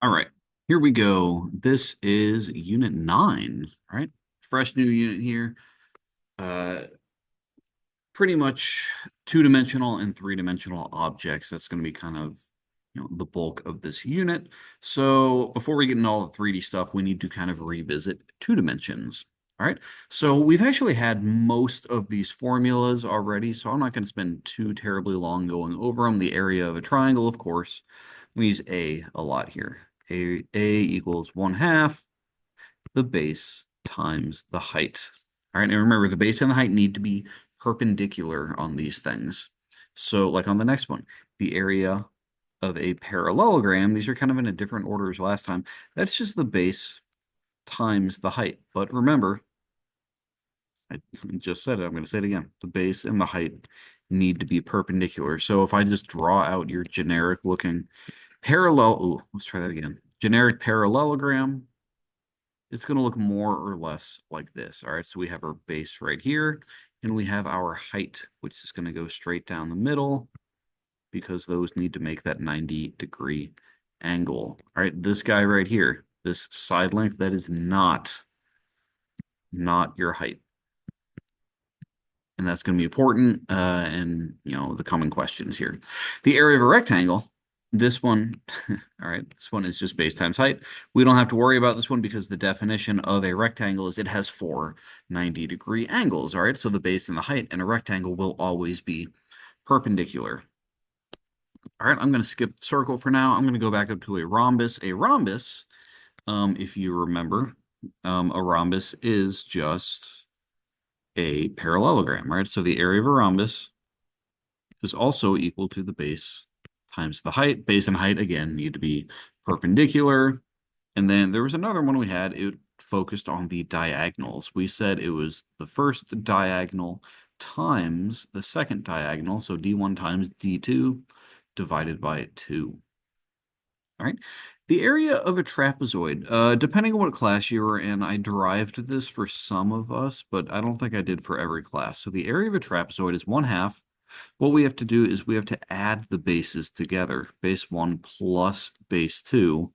All right, here we go. This is Unit 9. All right, fresh new unit here. Uh, Pretty much two-dimensional and three-dimensional objects. That's going to be kind of, the bulk of this unit. So before we get into all the 3D stuff, we need to kind of revisit two dimensions. All right, so we've actually had most of these formulas already, so I'm not going to spend too terribly long going over them. The area of a triangle, of course. We use a lot here. A equals 1/2 the base times the height. All right, and remember the base and the height need to be perpendicular on these things. So like on the next one, the area of a parallelogram, these are kind of in a different order as last time. That's just the base times the height. But remember, I just said it, I'm going to say it again. The base and the height need to be perpendicular. So if I just draw out your generic looking let's try that again. Generic parallelogram, it's going to look more or less like this. All right, so we have our base right here, and we have our height, which is going to go straight down the middle because those need to make that 90-degree angle. All right, this guy right here, this side length, that is not your height. And that's going to be important in, the coming questions here. The area of a rectangle, this one, all right, this one is just base times height. We don't have to worry about this one because the definition of a rectangle is it has four 90-degree angles, all right? So the base and the height in a rectangle will always be perpendicular. All right, I'm going to skip the circle for now. I'm going to go back up to a rhombus. A rhombus, if you remember, a rhombus is just a parallelogram, right? So the area of a rhombus is also equal to the base times the height. Base and height, again, need to be perpendicular. And then there was another one we had. It focused on the diagonals. We said it was the first diagonal times the second diagonal. So D1 times D2 divided by 2. All right. The area of a trapezoid, depending on what class you were in, I derived this for some of us, but I don't think I did for every class. So the area of a trapezoid is 1/2. What we have to do is we have to add the bases together, base 1 plus base 2,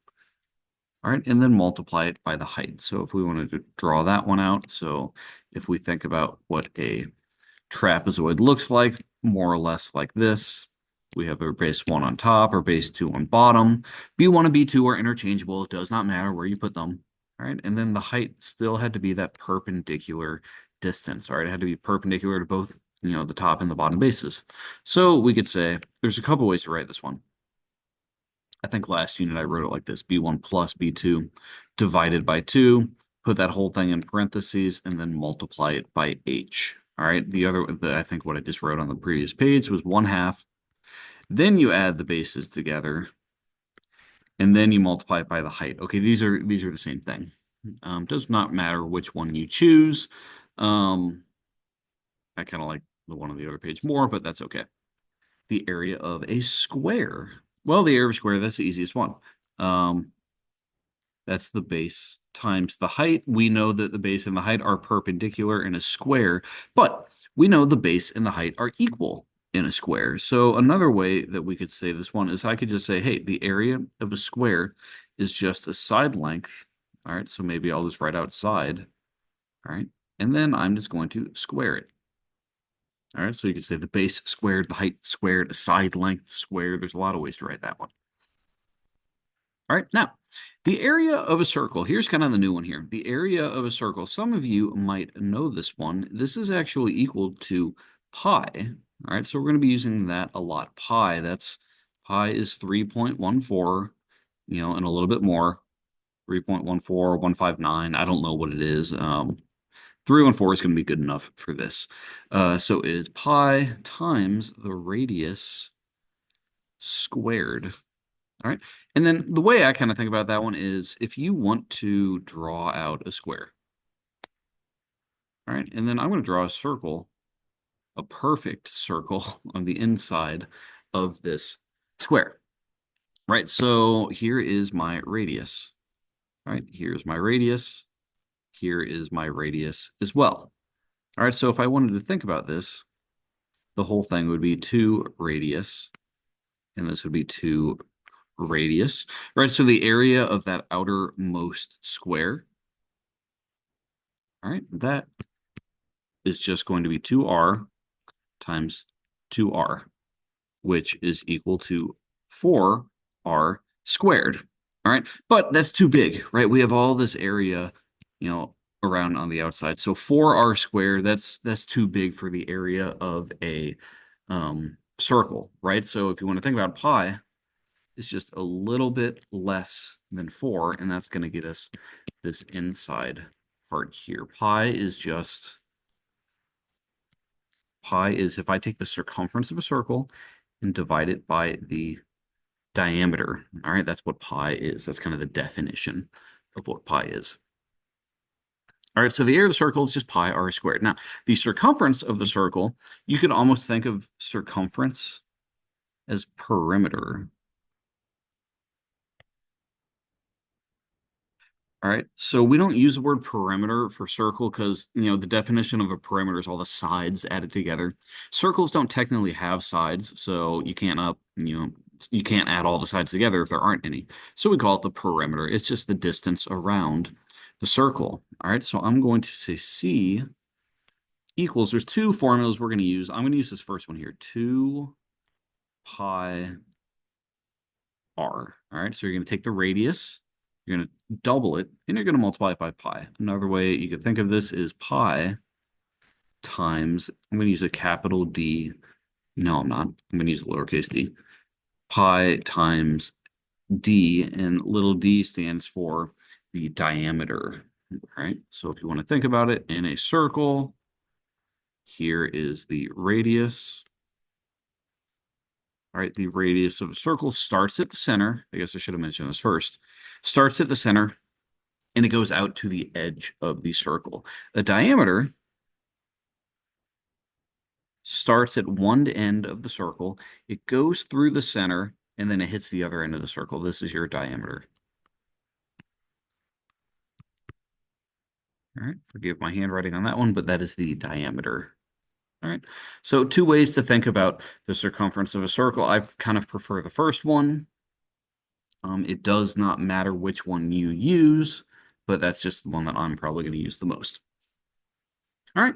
all right, and then multiply it by the height. So if we wanted to draw that one out, so if we think about what a trapezoid looks like, more or less like this. We have our base 1 on top, or base 2 on bottom. B1 and B2 are interchangeable. It does not matter where you put them. All right, and then the height still had to be that perpendicular distance. All right, it had to be perpendicular to both, the top and the bottom bases. So we could say there's a couple ways to write this one. I think last unit I wrote it like this: B1 plus B2 divided by 2. Put that whole thing in parentheses and then multiply it by H. All right, I think what I just wrote on the previous page was 1/2. Then you add the bases together, and then you multiply it by the height. Okay, these are the same thing. Does not matter which one you choose. I kind of like the one on the other page more, but that's okay. The area of a square. Well, the area of a square, that's the easiest one. That's the base times the height. We know that the base and the height are perpendicular in a square, but we know the base and the height are equal in a square. So another way that we could say this one is I could just say, hey, the area of a square is just a side length. All right, so maybe I'll just write out side. All right, and then I'm just going to square it. All right, so you could say the base squared, the height squared, a side length squared. There's a lot of ways to write that one. All right, now the area of a circle. Here's kind of the new one here. The area of a circle. Some of you might know this one. This is actually equal to pi. All right, so we're going to be using that a lot. Pi is 3.14, and a little bit more. 3.14159. I don't know what it is. 314 is going to be good enough for this. So it is pi times the radius squared. All right. And then the way I kind of think about that one is if you want to draw out a square. All right. And then I'm going to draw a circle, a perfect circle on the inside of this square. Right. So here is my radius. All right. Here's my radius. Here is my radius as well. All right. So if I wanted to think about this, the whole thing would be 2 radius, and this would be 2 radius, right? So the area of that outermost square, all right, that is just going to be 2r times 2r, which is equal to 4r squared. All right, but that's too big, right? We have all this area, around on the outside. So 4r squared, that's too big for the area of a circle, right? So if you want to think about pi, it's just a little bit less than 4, and that's going to get us this inside part here. Pi is if I take the circumference of a circle and divide it by the diameter. All right, that's what pi is. That's kind of the definition of what pi is. All right, so the area of the circle is just pi r squared. Now, the circumference of the circle, you could almost think of circumference as perimeter. All right, so we don't use the word perimeter for circle because, the definition of a perimeter is all the sides added together. Circles don't technically have sides, so you can't you can't add all the sides together if there aren't any. So we call it the perimeter. It's just the distance around the circle. All right, so I'm going to say C equals, there's two formulas we're going to use. I'm going to use this first one here, 2 pi r. All right, so you're going to take the radius, you're going to double it, and you're going to multiply it by pi. Another way you could think of this is pi times, I'm going to use a capital D. No, I'm not. I'm going to use a lowercase d. Pi times d, and little d stands for the diameter. All right, so if you want to think about it in a circle, here is the radius. All right, the radius of a circle starts at the center. I guess I should have mentioned this first. Starts at the center, and it goes out to the edge of the circle. The diameter starts at one end of the circle. It goes through the center, and then it hits the other end of the circle. This is your diameter. All right, forgive my handwriting on that one, but that is the diameter. All right, so two ways to think about the circumference of a circle. I kind of prefer the first one. It does not matter which one you use, but that's just the one that I'm probably going to use the most. All right,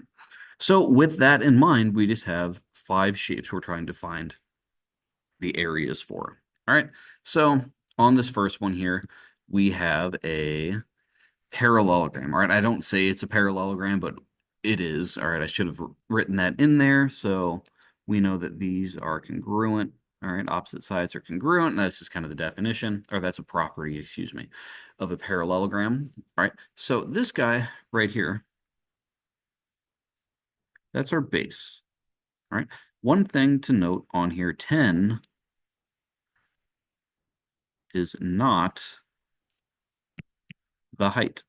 so with that in mind, we just have 5 shapes we're trying to find the areas for. All right, so on this first one here, we have a parallelogram. All right, I don't say it's a parallelogram, but it is. All right, I should have written that in there so we know that these are congruent. All right, opposite sides are congruent. That's just kind of the definition, or that's a property, excuse me, of a parallelogram. All right, so this guy right here, that's our base. All right, one thing to note on here, 10 is not the height.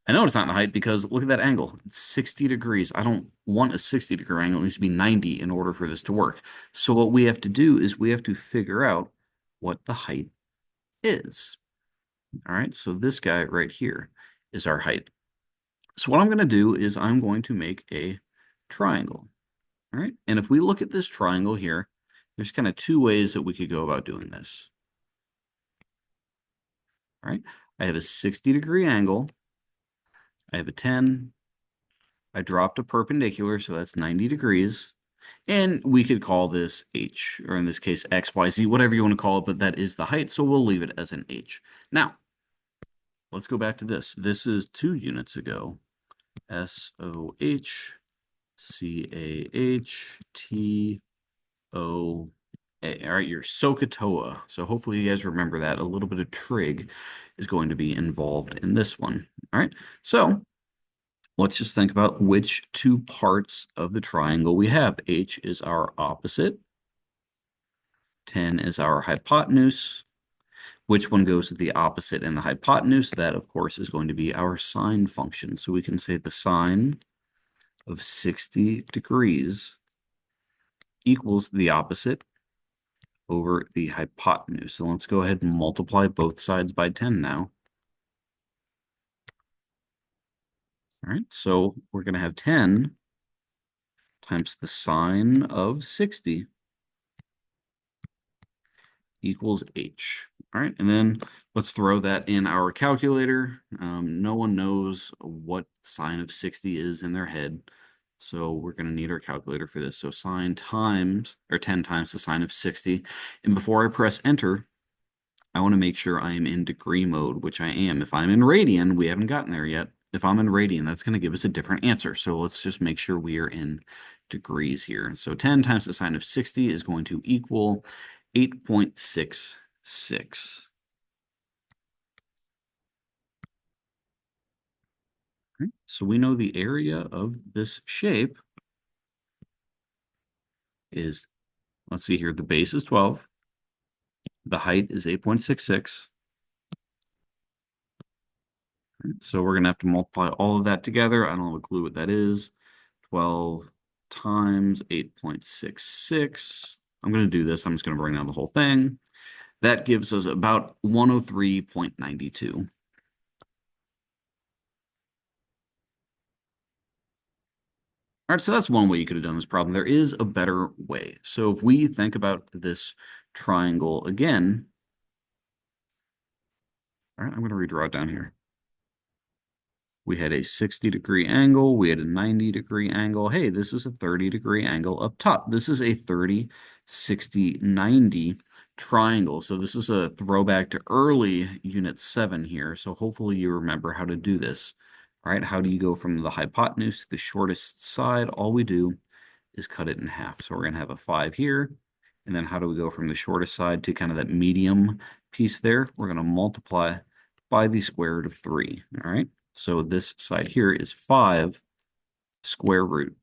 I know it's not the height because look at that angle. It's 60 degrees. I don't want a 60-degree angle. It needs to be 90 in order for this to work. So what we have to do is we have to figure out what the height is. All right, so this guy right here is our height. So what I'm going to do is I'm going to make a triangle. All right, and if we look at this triangle here, there's kind of 2 ways that we could go about doing this. All right, I have a 60-degree angle. I have a 10. I dropped a perpendicular, so that's 90 degrees. And we could call this H, or in this case, X, Y, Z, whatever you want to call it, but that is the height, so we'll leave it as an H. Now, let's go back to this. This is 2 units ago. S-O-H, C-A-H, T-O-A. All right, you're SOHCAHTOA. So hopefully you guys remember that. A little bit of trig is going to be involved in this one. All right, so let's just think about which 2 parts of the triangle we have. H is our opposite. 10 is our hypotenuse. Which one goes to the opposite and the hypotenuse? That, of course, is going to be our sine function. So we can say the sine of 60 degrees equals the opposite over the hypotenuse. So let's go ahead and multiply both sides by 10 now. All right, so we're going to have 10 times the sine of 60 equals h. All right, and then let's throw that in our calculator. No one knows what sine of 60 is in their head, so we're going to need our calculator for this. So sine times, or 10 times the sine of 60. And before I press enter, I want to make sure I am in degree mode, which I am. If I'm in radian, we haven't gotten there yet. If I'm in radian, that's going to give us a different answer. So let's just make sure we are in degrees here. So 10 times the sine of 60 is going to equal 8.66. So we know the area of this shape is, let's see here, the base is 12. The height is 8.66. So we're going to have to multiply all of that together. I don't have a clue what that is. 12 times 8.66. I'm going to do this. I'm just going to bring down the whole thing. That gives us about 103.92. All right, so that's one way you could have done this problem. There is a better way. So if we think about this triangle again, all right, I'm going to redraw it down here. We had a 60-degree angle. We had a 90-degree angle. Hey, this is a 30-degree angle up top. This is a 30, 60, 90 triangle. So this is a throwback to early Unit 7 here. So hopefully you remember how to do this. All right, how do you go from the hypotenuse to the shortest side? All we do is cut it in half. So we're going to have a 5 here. And then how do we go from the shortest side to kind of that medium piece there? We're going to multiply by the square root of 3. All right. So this side here is 5 square root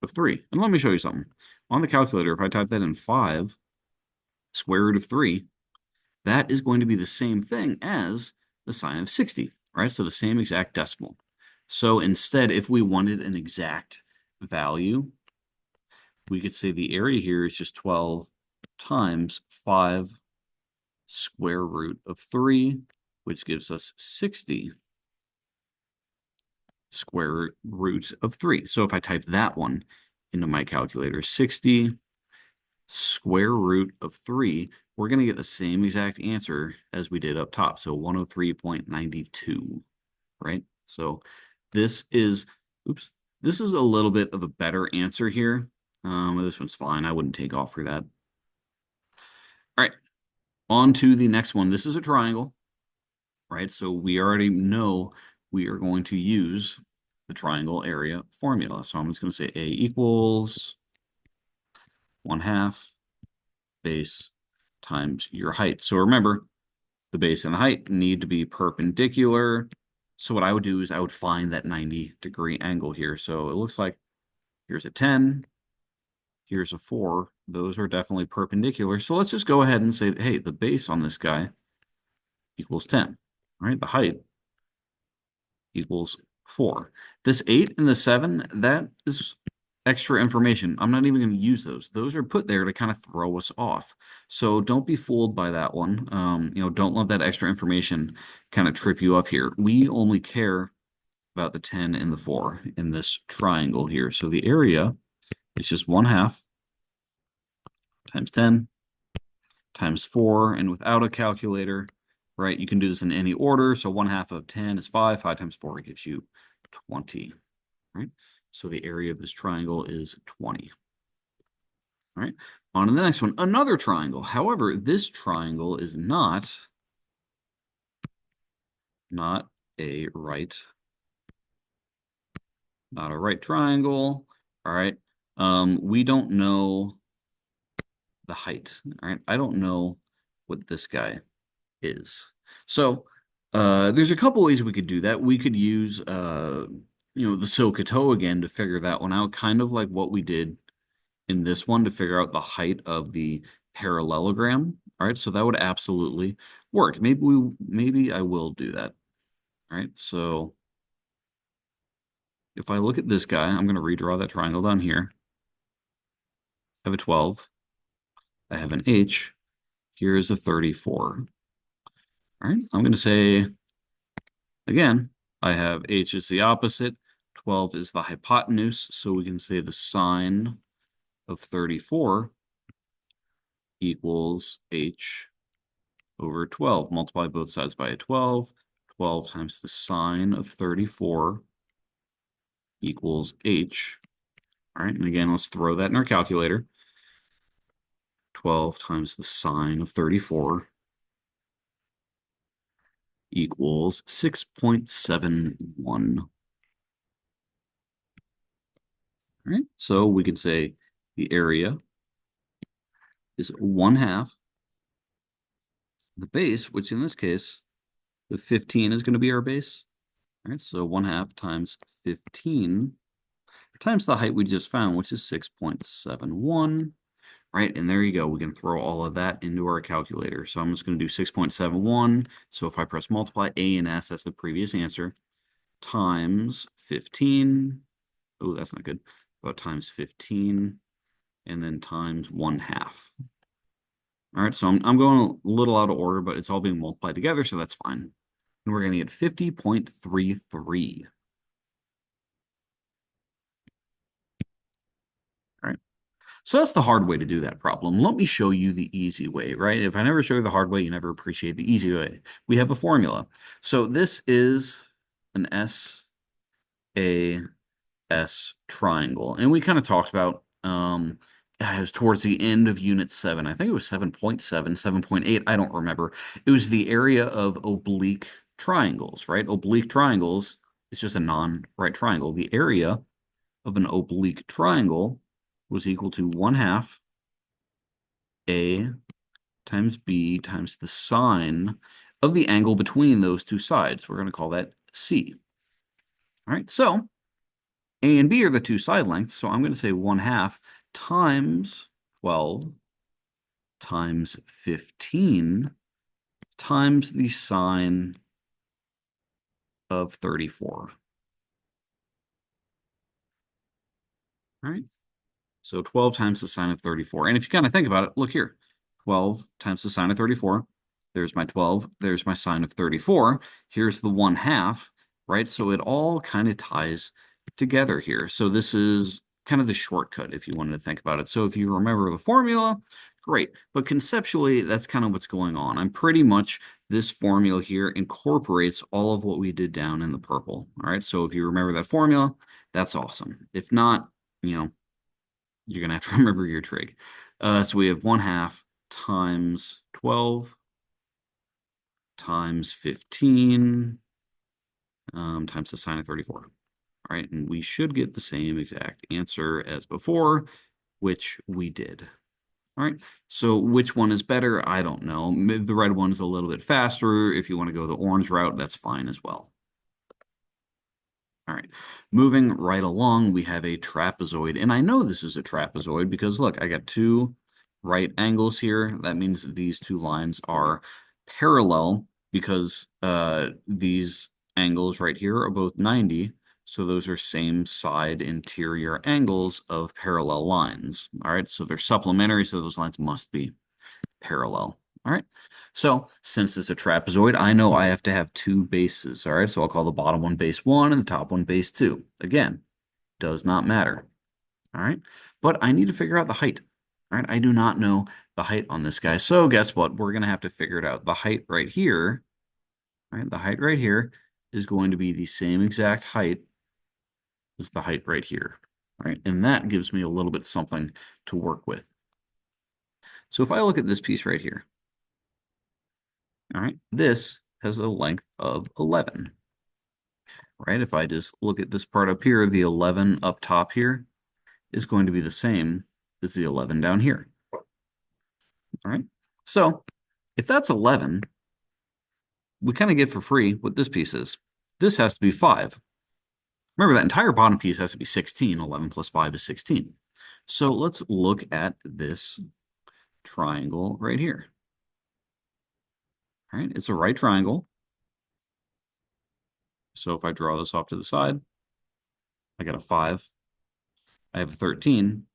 of 3. And let me show you something. On the calculator, if I type that in 5 square root of 3, that is going to be the same thing as the sine of 60, right? So the same exact decimal. So instead, if we wanted an exact value, we could say the area here is just 12 times 5 square root of 3, which gives us 60 square root of 3. So if I type that one into my calculator, 60 square root of 3, we're going to get the same exact answer as we did up top. So 103.92, right? So this is, oops, this is a little bit of a better answer here. This one's fine. I wouldn't take off for that. All right, on to the next one. This is a triangle, right? So we already know we are going to use the triangle area formula. So I'm just going to say A equals 1/2 base times your height. So remember, the base and the height need to be perpendicular. So what I would do is I would find that 90-degree angle here. So it looks like here's a 10, here's a 4. Those are definitely perpendicular. So let's just go ahead and say, hey, the base on this guy equals 10, right? The height equals 4. This 8 and the 7, that is extra information. I'm not even going to use those. Those are put there to kind of throw us off. So don't be fooled by that one. Don't let that extra information kind of trip you up here. We only care about the 10 and the 4 in this triangle here. So the area is just 1/2 times 10 times 4, and without a calculator, right, you can do this in any order. So 1/2 of 10 is 5. 5 times 4 gives you 20, right? So the area of this triangle is 20. All right, on to the next one, another triangle. However, this triangle is not a right, triangle. All right, we don't know the height. All right, I don't know what this guy is. So there's a couple ways we could do that. We could use the SOHCAHTOA again to figure that one out, kind of like what we did in this one to figure out the height of the parallelogram. All right, so that would absolutely work. Maybe I will do that. All right, so if I look at this guy, I'm going to redraw that triangle down here. I have a 12. I have an H. Here is a 34. All right, I'm going to say, again, I have H is the opposite. 12 is the hypotenuse, so we can say the sine of 34 equals h over 12. Multiply both sides by a 12. 12 times the sine of 34 equals h. All right, and again, let's throw that in our calculator. 12 times the sine of 34 equals 6.71. All right, so we could say the area is 1/2 the base, which in this case, the 15 is going to be our base. All right, so 1/2 times 15 times the height we just found, which is 6.71. Right, and there you go. We can throw all of that into our calculator. So I'm just going to do 6.71. So if I press multiply A and S, that's the previous answer, times 15. Oh, that's not good. About times 15, and then times 1/2. All right, so I'm going a little out of order, but it's all being multiplied together, so that's fine. And we're going to get 50.33. All right. So that's the hard way to do that problem. Let me show you the easy way, right? If I never show you the hard way, you never appreciate the easy way. We have a formula. So this is an SAS triangle. And we kind of talked about, it was towards the end of Unit 7. I think it was 7.7, 7.8. I don't remember. It was the area of oblique triangles, right? Oblique triangles is just a non-right triangle. The area of an oblique triangle was equal to 1/2 A times B times the sine of the angle between those two sides. We're going to call that C. All right, so A and B are the two side lengths, so I'm going to say 1/2 times 12 times 15 times the sine of 34. All right, so 12 times the sine of 34. And if you kind of think about it, look here. 12 times the sine of 34. There's my 12. There's my sine of 34. Here's the 1/2, right? So it all kind of ties together here. So this is kind of the shortcut if you wanted to think about it. So if you remember the formula, great. But conceptually, that's kind of what's going on. I'm pretty much, this formula here incorporates all of what we did down in the purple. All right, so if you remember that formula, that's awesome. If not, you're going to have to remember your trig. So we have 1/2 times 12 times 15 times the sine of 34. All right, and we should get the same exact answer as before, which we did. All right, so which one is better? I don't know. The red one is a little bit faster. If you want to go the orange route, that's fine as well. All right, moving right along, we have a trapezoid. And I know this is a trapezoid because look, I got two right angles here. That means that these two lines are parallel because these angles right here are both 90. So those are same side interior angles of parallel lines. All right, so they're supplementary, so those lines must be parallel. All right, so since it's a trapezoid, I know I have to have two bases. All right, so I'll call the bottom one base 1 and the top one base 2. Again, does not matter. All right, but I need to figure out the height. All right, I do not know the height on this guy. So guess what? We're going to have to figure it out. The height right here, all right, the height right here is going to be the same exact height as the height right here. All right, and that gives me a little bit something to work with. So if I look at this piece right here, all right, this has a length of 11. Right, if I just look at this part up here, the 11 up top here is going to be the same as the 11 down here. All right, so if that's 11, we kind of get for free what this piece is. This has to be 5. Remember, that entire bottom piece has to be 16. 11 plus 5 is 16. So let's look at this triangle right here. All right, it's a right triangle. So if I draw this off to the side, I got a 5. I have a 13.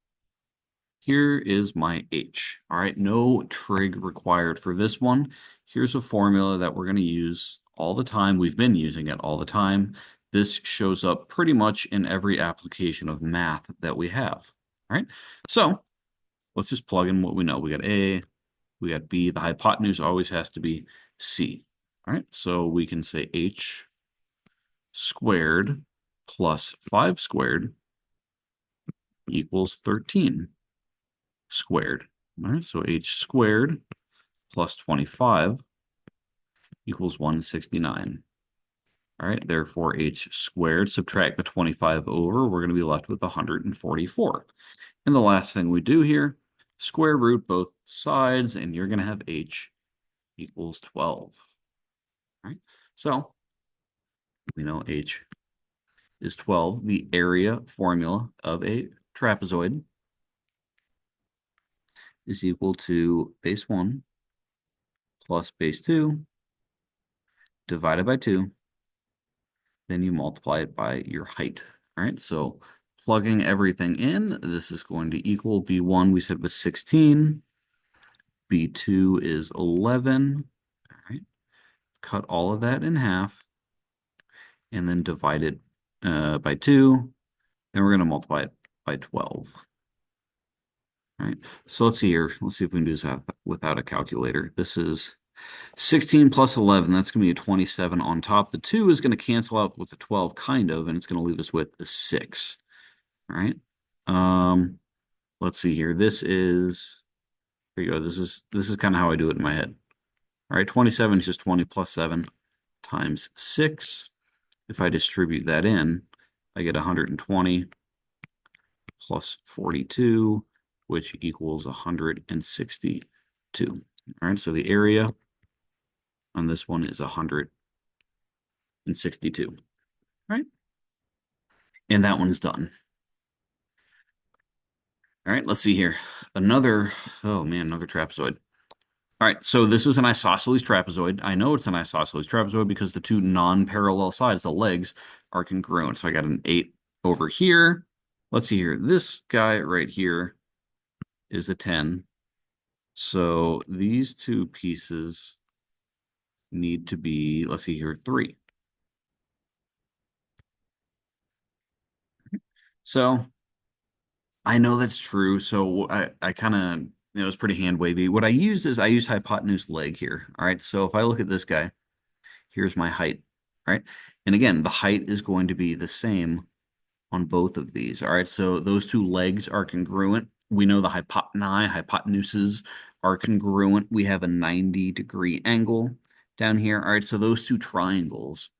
Here is my H. All right, no trig required for this one. Here's a formula that we're going to use all the time. We've been using it all the time. This shows up pretty much in every application of math that we have. All right, so let's just plug in what we know. We got A, we got B. The hypotenuse always has to be C. All right, so we can say H squared plus 5 squared equals 13 squared. All right, so H squared plus 25 equals 169. All right, therefore H squared, subtract the 25 over, we're going to be left with 144. And the last thing we do here, square root both sides, and you're going to have H equals 12. All right, so we know H is 12. The area formula of a trapezoid is equal to base 1 plus base 2 divided by 2. Then you multiply it by your height. All right, so plugging everything in, this is going to equal B1, we said was 16. B2 is 11. All right, cut all of that in half and then divide it by 2. Then we're going to multiply it by 12. All right, so let's see here. Let's see if we can do this without a calculator. This is 16 plus 11. That's going to be a 27 on top. The 2 is going to cancel out with the 12, kind of, and it's going to leave us with a 6. All right. Let's see here. This is, here you go. This is kind of how I do it in my head. All right, 27 is just 20 plus 7 times 6. If I distribute that in, I get 120 plus 42, which equals 162. All right, so the area on this one is 162. All right, and that one's done. All right, let's see here. Another trapezoid. All right, so this is an isosceles trapezoid. I know it's an isosceles trapezoid because the two non-parallel sides, the legs, are congruent. So I got an 8 over here. Let's see here. This guy right here is a 10. So these two pieces need to be, let's see here, 3. So I know that's true. So I kind of, it was pretty hand wavy. What I used is I used hypotenuse leg here. All right. So if I look at this guy, here's my height. All right. And again, the height is going to be the same on both of these. All right. So those two legs are congruent. We know the hypotenuses are congruent. We have a 90-degree angle down here. All right. So those two triangles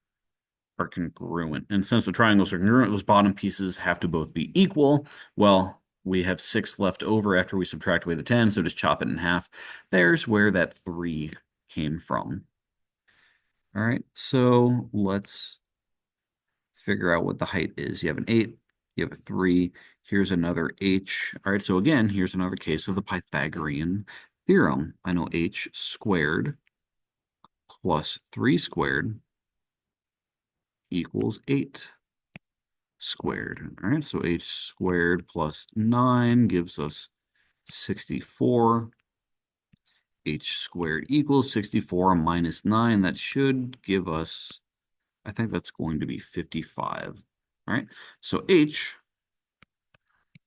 are congruent. And since the triangles are congruent, those bottom pieces have to both be equal. Well, we have 6 left over after we subtract away the 10, so just chop it in half. There's where that 3 came from. All right, so let's figure out what the height is. You have an 8, you have a 3, here's another h. All right, so again, here's another case of the Pythagorean theorem. I know h squared plus 3 squared equals 8 squared. All right, so h squared plus 9 gives us 64. H squared equals 64 minus 9. That should give us, I think that's going to be 55. All right, so h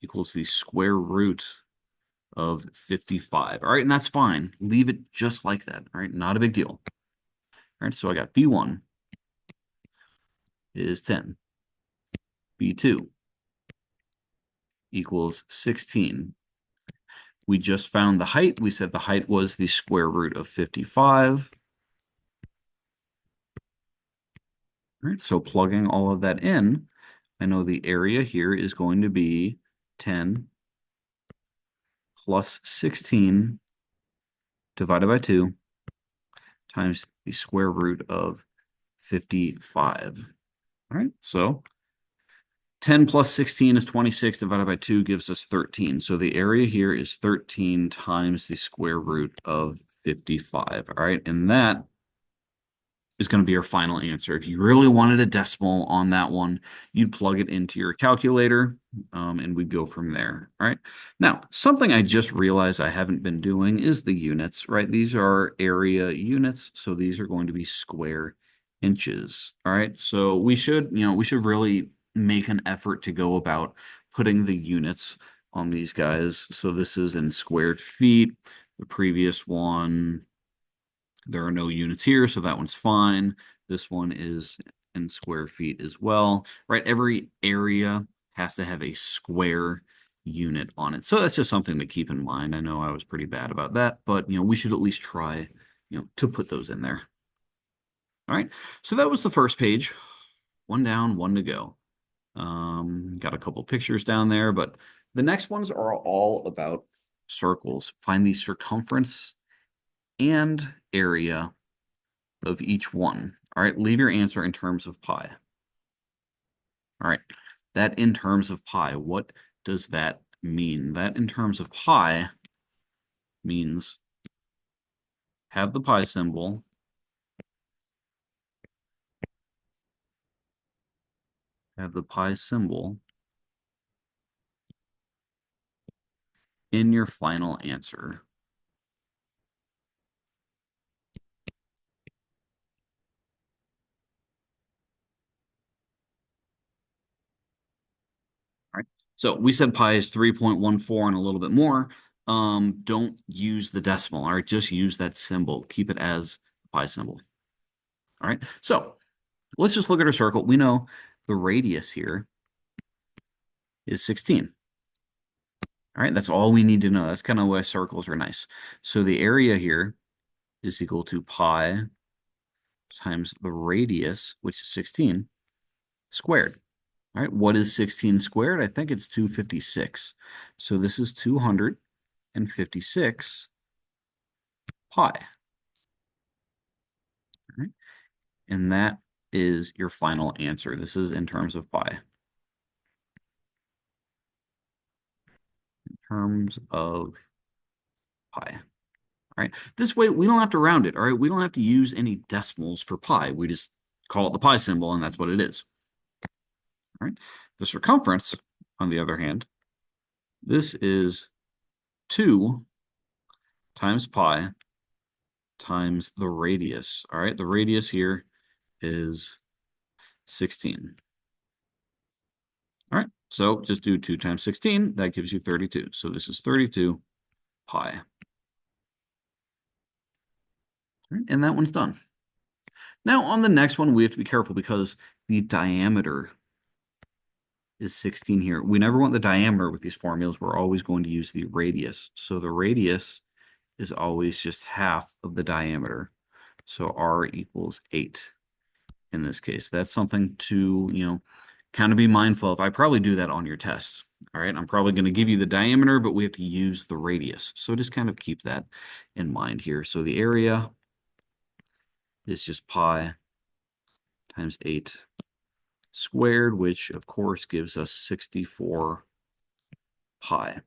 equals the square root of 55. All right, and that's fine. Leave it just like that. All right, not a big deal. All right, so I got B1 is 10. B2 equals 16. We just found the height. We said the height was the square root of 55. All right, so plugging all of that in, I know the area here is going to be 10 plus 16 divided by 2 times the square root of 55. All right, so 10 plus 16 is 26 divided by 2 gives us 13. So the area here is 13 times the square root of 55. All right, and that is going to be our final answer. If you really wanted a decimal on that one, you'd plug it into your calculator, and we'd go from there. All right. Now, something I just realized I haven't been doing is the units, right? These are area units, so these are going to be square inches. All right, so we should, we should really make an effort to go about putting the units on these guys. So this is in squared feet. The previous one, there are no units here, so that one's fine. This one is in square feet as well, right? Every area has to have a square unit on it. So that's just something to keep in mind. I know I was pretty bad about that, but we should at least try, to put those in there. All right. So that was the first page. One down, one to go. Got a couple pictures down there, but the next ones are all about circles. Find the circumference and area of each one. All right, leave your answer in terms of pi. All right, that in terms of pi, what does that mean? That in terms of pi means have the pi symbol, in your final answer. All right, so we said pi is 3.14 and a little bit more. Don't use the decimal, all right? Just use that symbol. Keep it as pi symbol. All right, so let's just look at our circle. We know the radius here is 16. All right, that's all we need to know. That's kind of why circles are nice. So the area here is equal to pi times the radius, which is 16, squared. All right, what is 16 squared? I think it's 256. So this is 256 pi. All right, and that is your final answer. This is in terms of pi. In terms of pi. All right, this way we don't have to round it. All right, we don't have to use any decimals for pi. We just call it the pi symbol, and that's what it is. All right, the circumference, on the other hand, this is 2 times pi times the radius. All right, the radius here is 16. All right, so just do 2 times 16. That gives you 32. So this is 32 pi. All right, and that one's done. Now on the next one, we have to be careful because the diameter is 16 here. We never want the diameter with these formulas. We're always going to use the radius. So the radius is always just half of the diameter. So r equals 8 in this case. That's something to, kind of be mindful of. I probably do that on your test. All right, I'm probably going to give you the diameter, but we have to use the radius. So just kind of keep that in mind here. So the area is just pi times 8 squared, which of course gives us 64 pi.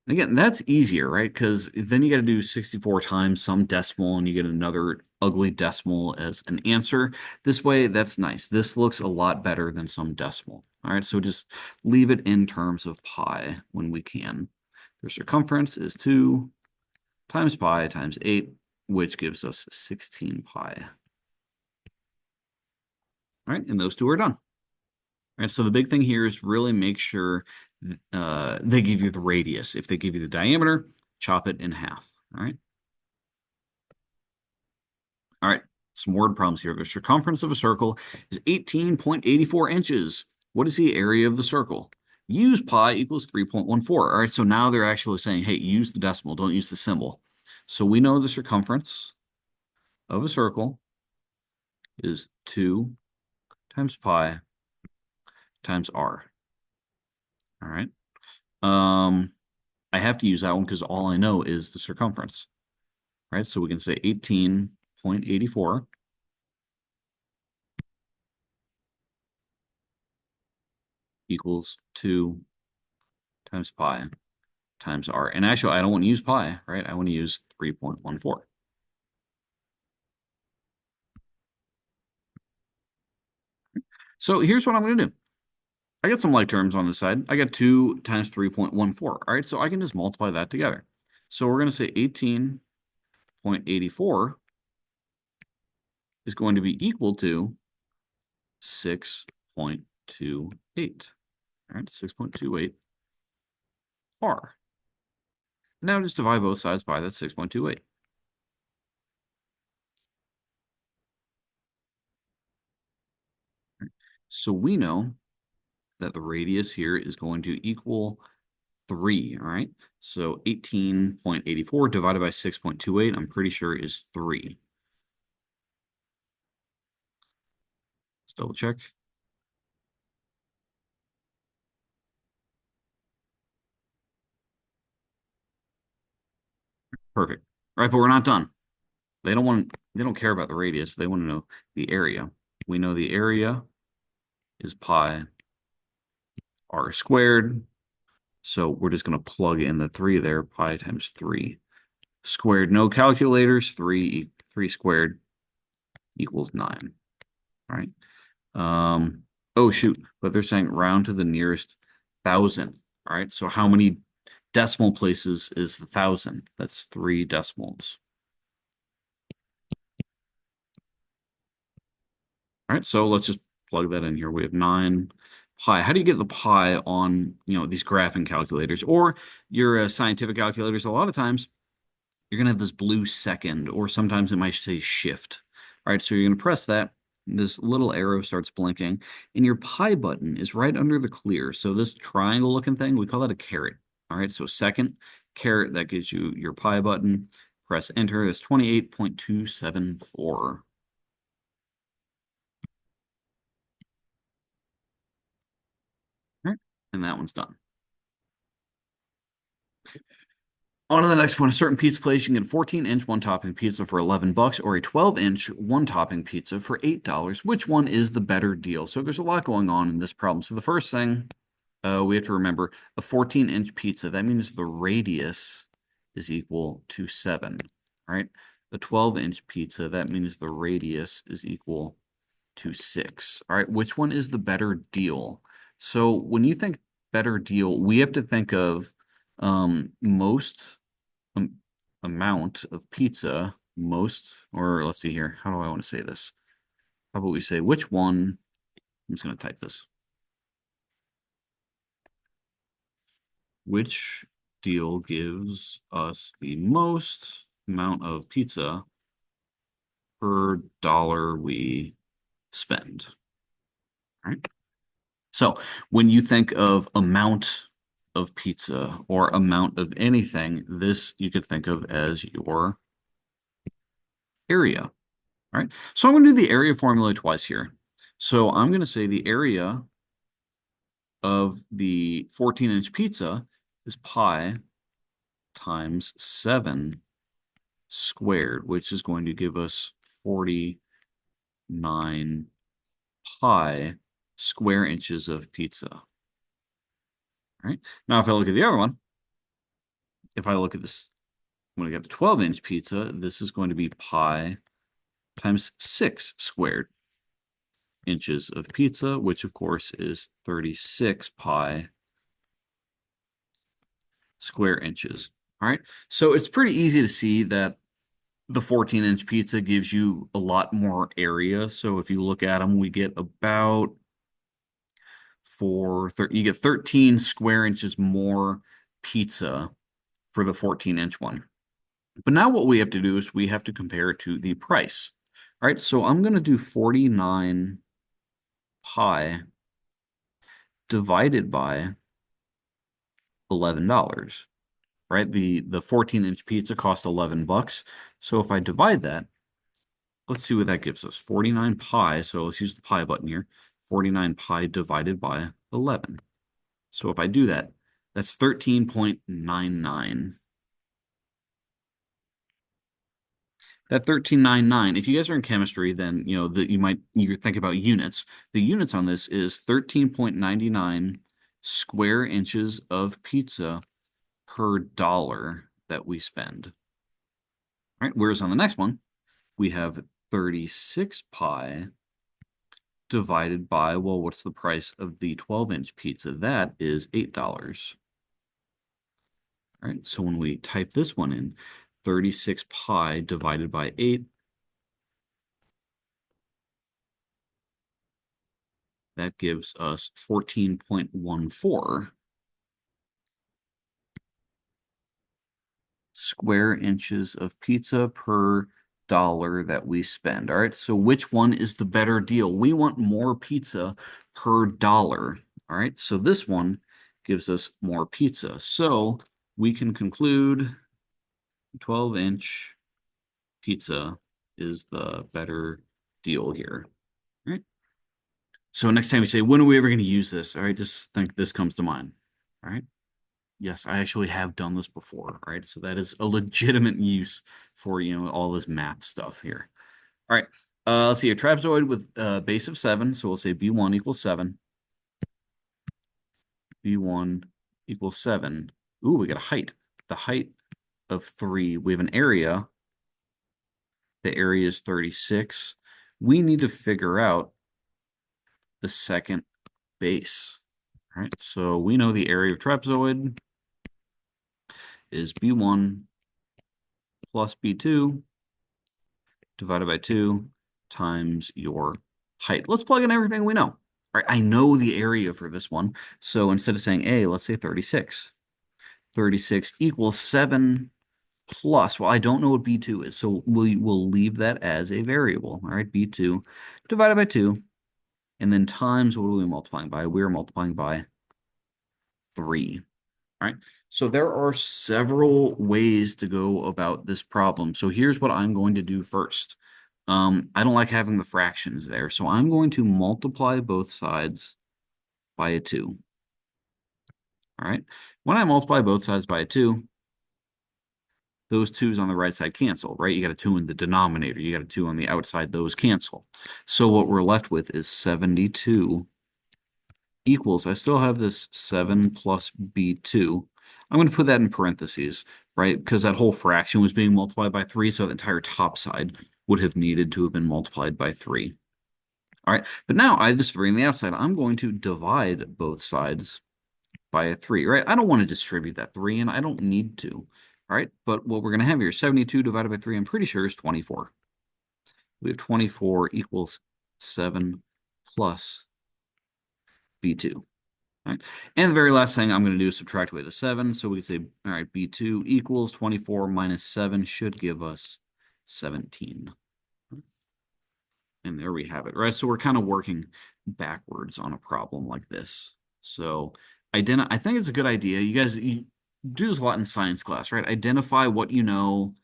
Again, that's easier, right? Because then you got to do 64 times some decimal and you get another ugly decimal as an answer. This way, that's nice. This looks a lot better than some decimal. All right, so just leave it in terms of pi when we can. The circumference is 2 times pi times 8, which gives us 16 pi. All right, and those two are done. All right, so the big thing here is really make sure they give you the radius. If they give you the diameter, chop it in half. All right. All right, some word problems here. The circumference of a circle is 18.84 inches. What is the area of the circle? Use pi equals 3.14. All right, so now they're actually saying, hey, use the decimal, don't use the symbol. So we know the circumference of a circle is 2 times pi times r. All right. I have to use that one because all I know is the circumference. All right, so we can say 18.84 equals 2 times pi times r. And actually, I don't want to use pi, right? I want to use 3.14. So here's what I'm going to do. I got some like terms on this side. I got 2 times 3.14. All right, so I can just multiply that together. So we're going to say 18.84 is going to be equal to 6.28. All right, 6.28 r. Now just divide both sides by that 6.28. So we know that the radius here is going to equal 3, all right? So 18.84 divided by 6.28, I'm pretty sure is 3. Let's double check. Perfect. All right, but we're not done. They don't care about the radius. They want to know the area. We know the area is pi r squared. So we're just going to plug in the 3 there, pi times 3 squared. No calculators, 3 squared equals 9. All right. Oh shoot, but they're saying round to the nearest thousand. All right. So how many decimal places is the thousand? That's 3 decimals. All right. So let's just plug that in here. We have 9 pi. How do you get the pi on, these graphing calculators or your scientific calculators? A lot of times you're going to have this blue second, or sometimes it might say shift. All right, so you're going to press that. This little arrow starts blinking, and your pi button is right under the clear. So this triangle looking thing, we call that a caret. All right, so second caret, that gives you your pi button. Press enter. That's 28.274. All right, and that one's done. On to the next one. A certain pizza place, you can get a 14-inch one-topping pizza for $11 or a 12-inch one-topping pizza for $8. Which one is the better deal? So there's a lot going on in this problem. So the first thing we have to remember, a 14-inch pizza, that means the radius is equal to 7, right? The 12-inch pizza, that means the radius is equal to 6. All right, which one is the better deal? So when you think better deal, we have to think of most amount of pizza, or let's see here. How do I want to say this? How about we say which one? I'm just going to type this. Which deal gives us the most amount of pizza per dollar we spend? All right. So when you think of amount of pizza or amount of anything, this you could think of as your area. All right. So I'm going to do the area formula twice here. So I'm going to say the area of the 14-inch pizza is pi times 7 squared, which is going to give us 49 pi square inches of pizza. All right. Now, if I look at the other one, if I look at this, when I get the 12-inch pizza, this is going to be pi times 6 squared inches of pizza, which of course is 36 pi square inches. All right. So it's pretty easy to see that the 14-inch pizza gives you a lot more area. So if you look at them, we get about you get 13 square inches more pizza for the 14-inch one. But now what we have to do is we have to compare it to the price. All right, so I'm going to do 49 pi divided by $11, right? The 14-inch pizza cost $11. So if I divide that, let's see what that gives us. 49 pi, so let's use the pi button here. 49 pi divided by 11. So if I do that, that's 13.99. That 13.99, if you guys are in chemistry, then you know that you think about units. The units on this is 13.99 square inches of pizza per dollar that we spend. All right, whereas on the next one, we have 36 pi divided by, well, what's the price of the 12-inch pizza? That is $8. All right, so when we type this one in, 36 pi divided by 8, that gives us 14.14 square inches of pizza per dollar that we spend. All right, so which one is the better deal? We want more pizza per dollar. All right, so this one gives us more pizza. So we can conclude 12-inch pizza is the better deal here. All right. So next time you say, when are we ever going to use this? All right, just think this comes to mind. All right. Yes, I actually have done this before. All right. So that is a legitimate use for, all this math stuff here. All right. Let's see, a trapezoid with a base of 7. So we'll say B1 equals 7. B1 equals 7. Ooh, we got a height. The height of 3. We have an area. The area is 36. We need to figure out the second base. All right, so we know the area of trapezoid is B1 plus B2 divided by 2 times your height. Let's plug in everything we know. All right, I know the area for this one. So instead of saying A, let's say 36. 36 equals 7 plus, well, I don't know what B2 is, so we'll leave that as a variable. All right, B2 divided by 2, and then times, what are we multiplying by? We're multiplying by 3. All right, so there are several ways to go about this problem. So here's what I'm going to do first. I don't like having the fractions there, so I'm going to multiply both sides by a 2. All right, when I multiply both sides by a 2, those 2's on the right side cancel, right? You got a 2 in the denominator. You got a 2 on the outside. Those cancel. So what we're left with is 72 equals, I still have this 7 plus B2. I'm going to put that in parentheses, right? Because that whole fraction was being multiplied by 3, so the entire top side would have needed to have been multiplied by 3. All right, but now I have this 3 on the outside. I'm going to divide both sides by a 3, right? I don't want to distribute that 3, and I don't need to. All right, but what we're going to have here, 72 divided by 3, I'm pretty sure is 24. We have 24 equals 7 plus B2. All right, and the very last thing I'm going to do is subtract away the 7. So we can say, all right, B2 equals 24 minus 7 should give us 17. And there we have it, right? So we're kind of working backwards on a problem like this. So I think it's a good idea. You guys do this a lot in science class, right? Identify what you know,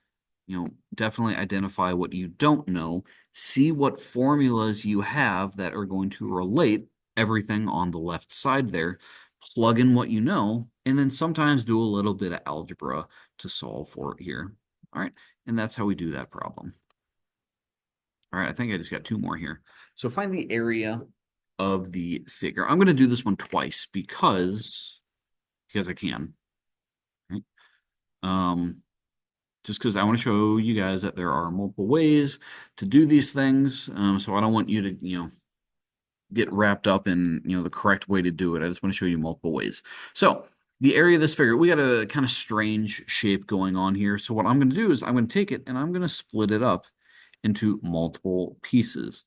definitely identify what you don't know. See what formulas you have that are going to relate everything on the left side there. Plug in what you know, and then sometimes do a little bit of algebra to solve for it here. All right, and that's how we do that problem. All right, I think I just got 2 more here. So find the area of the figure. I'm going to do this one twice because I can. Right? Just because I want to show you guys that there are multiple ways to do these things. So I don't want you to, get wrapped up in, the correct way to do it. I just want to show you multiple ways. So the area of this figure, we got a kind of strange shape going on here. So what I'm going to do is I'm going to take it and I'm going to split it up into multiple pieces.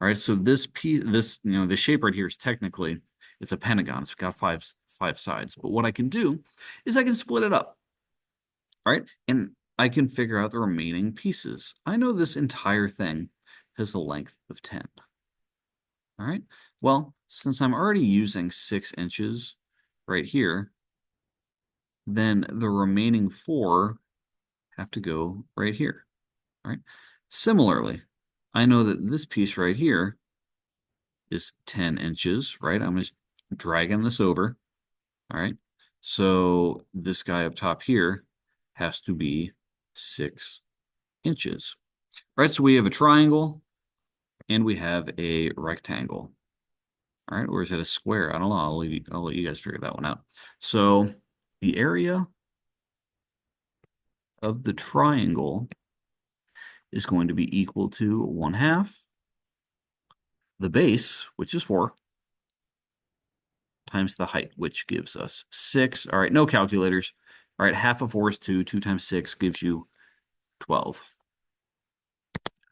All right, so this piece, this shape right here is technically, it's a pentagon. It's got five sides. But what I can do is I can split it up. All right, and I can figure out the remaining pieces. I know this entire thing has a length of 10. All right, well, since I'm already using 6 inches right here, then the remaining 4 have to go right here. All right, similarly, I know that this piece right here is 10 inches, right? I'm just dragging this over. All right, so this guy up top here has to be 6 inches. All right, so we have a triangle and we have a rectangle. All right, or is it a square? I don't know. I'll let you guys figure that one out. So the area of the triangle is going to be equal to 1/2 the base, which is 4, times the height, which gives us 6. All right, no calculators. All right, half of 4 is 2. 2 times 6 gives you 12.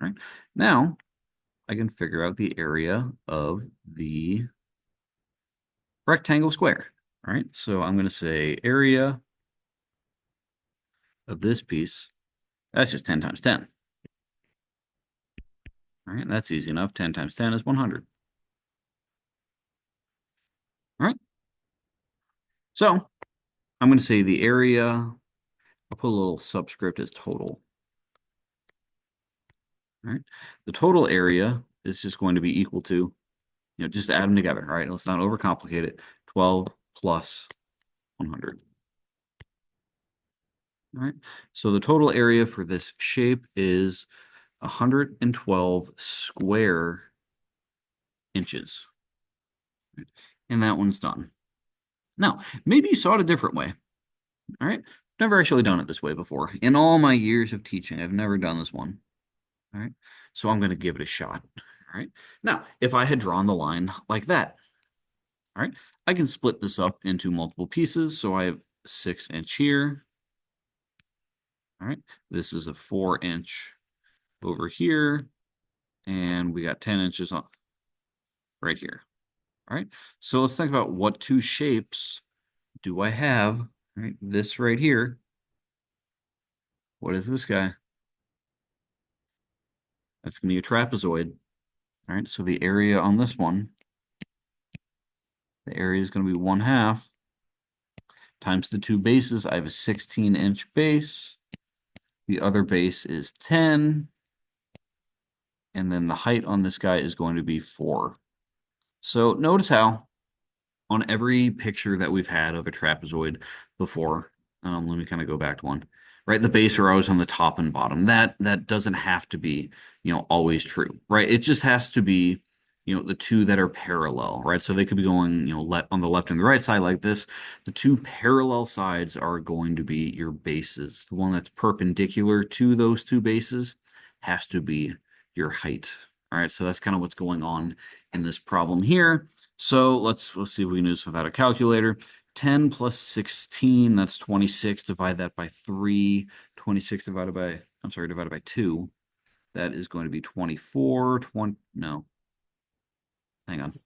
All right, now I can figure out the area of the rectangle square. All right, so I'm going to say area of this piece, that's just 10 times 10. All right, that's easy enough. 10 times 10 is 100. All right, so I'm going to say the area, I'll put a little subscript as total. All right, the total area is just going to be equal to, just add them together. All right, let's not overcomplicate it. 12 plus 100. All right, so the total area for this shape is 112 square inches. And that one's done. Now, maybe you saw it a different way. All right, never actually done it this way before. In all my years of teaching, I've never done this one. All right, so I'm going to give it a shot. All right, now, if I had drawn the line like that, all right, I can split this up into multiple pieces. So I have 6-inch here. All right, this is a 4-inch over here, and we got 10 inches on right here. All right, so let's think about what two shapes do I have? All right, this right here. What is this guy? That's going to be a trapezoid. All right, so the area on this one, the area is going to be 1/2 times the two bases. I have a 16-inch base. The other base is 10. And then the height on this guy is going to be 4. So notice how on every picture that we've had of a trapezoid before, let me kind of go back to one, right? The base are always on the top and bottom. That doesn't have to be, always true, right? It just has to be, the two that are parallel, right? So they could be going, on the left and the right side like this. The two parallel sides are going to be your bases. The one that's perpendicular to those two bases has to be your height. All right, so that's kind of what's going on in this problem here. So let's see if we can do this without a calculator. 10 plus 16, that's 26. Divide that by 3. 26 divided by, divided by 2. That is going to be 24. No. Hang on.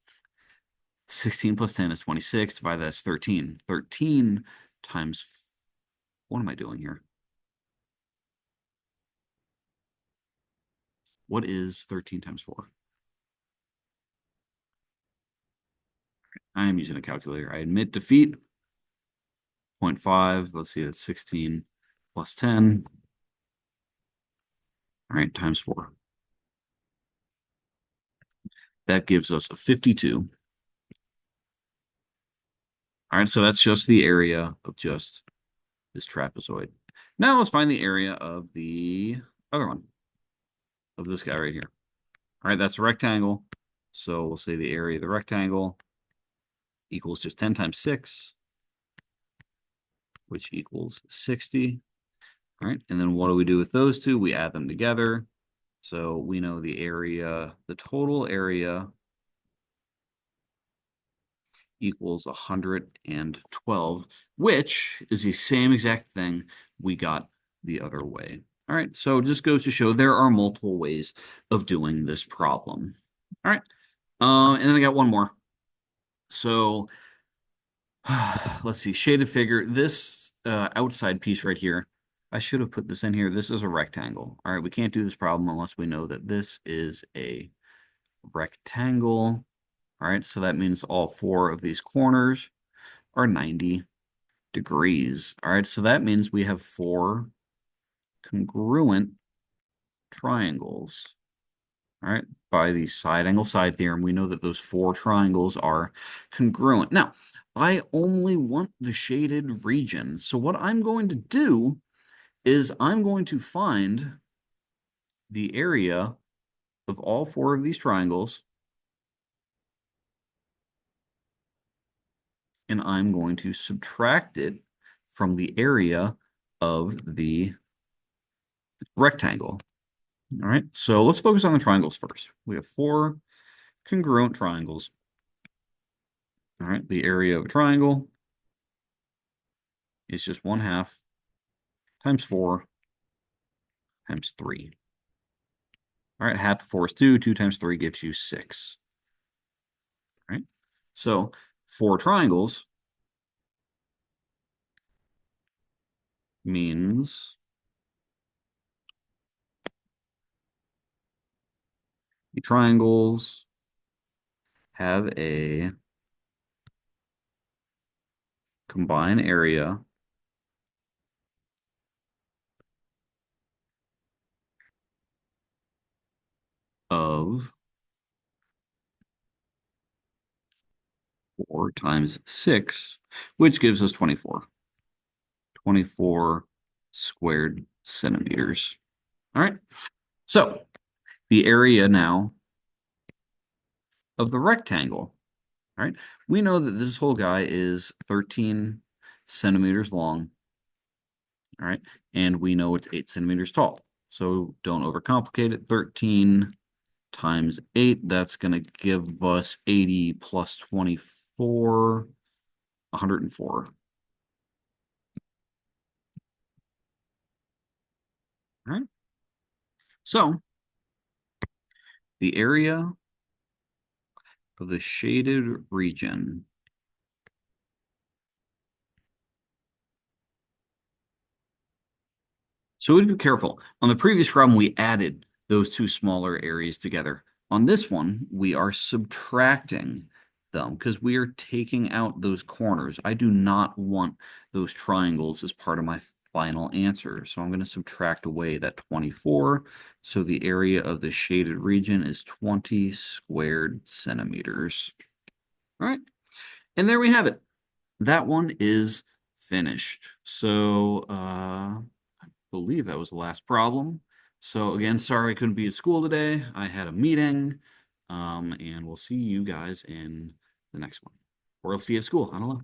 16 plus 10 is 26. Divide that as 13. 13 times, what am I doing here? What is 13 times 4? I am using a calculator. I admit defeat. 0.5. Let's see, that's 16 plus 10. All right, times 4. That gives us a 52. All right, so that's just the area of just this trapezoid. Now let's find the area of the other one, of this guy right here. All right, that's a rectangle. So we'll say the area of the rectangle equals just 10 times 6, which equals 60. All right, and then what do we do with those two? We add them together. So we know the area, the total area equals 112, which is the same exact thing we got the other way. All right, so it just goes to show there are multiple ways of doing this problem. All right, and then I got one more. So let's see, shaded figure. This outside piece right here, I should have put this in here. This is a rectangle. All right, we can't do this problem unless we know that this is a rectangle. All right, so that means all 4 of these corners are 90 degrees. All right, so that means we have 4 congruent triangles. All right, by the side angle side theorem, we know that those 4 triangles are congruent. Now, I only want the shaded region. So what I'm going to do is I'm going to find the area of all 4 of these triangles, and I'm going to subtract it from the area of the rectangle. All right, so let's focus on the triangles first. We have 4 congruent triangles. All right, the area of a triangle is just 1/2 times 4 times 3. All right, half of 4 is 2. 2 times 3 gives you 6. All right. So 4 triangles means the triangles have a combined area of 4 times 6, which gives us 24. 24 squared centimeters. All right. So the area now of the rectangle. All right. We know that this whole guy is 13 centimeters long. All right. And we know it's 8 centimeters tall. So don't overcomplicate it. 13 times 8, that's going to give us 80 plus 24, 104. All right. So the area of the shaded region. So we have to be careful. On the previous problem, we added those two smaller areas together. On this one, we are subtracting them because we are taking out those corners. I do not want those triangles as part of my final answer. So I'm going to subtract away that 24. So the area of the shaded region is 20 squared centimeters. All right. And there we have it. That one is finished. So believe that was the last problem. So again, sorry I couldn't be at school today. I had a meeting. And we'll see you guys in the next one. Or I'll see you at school. I don't know.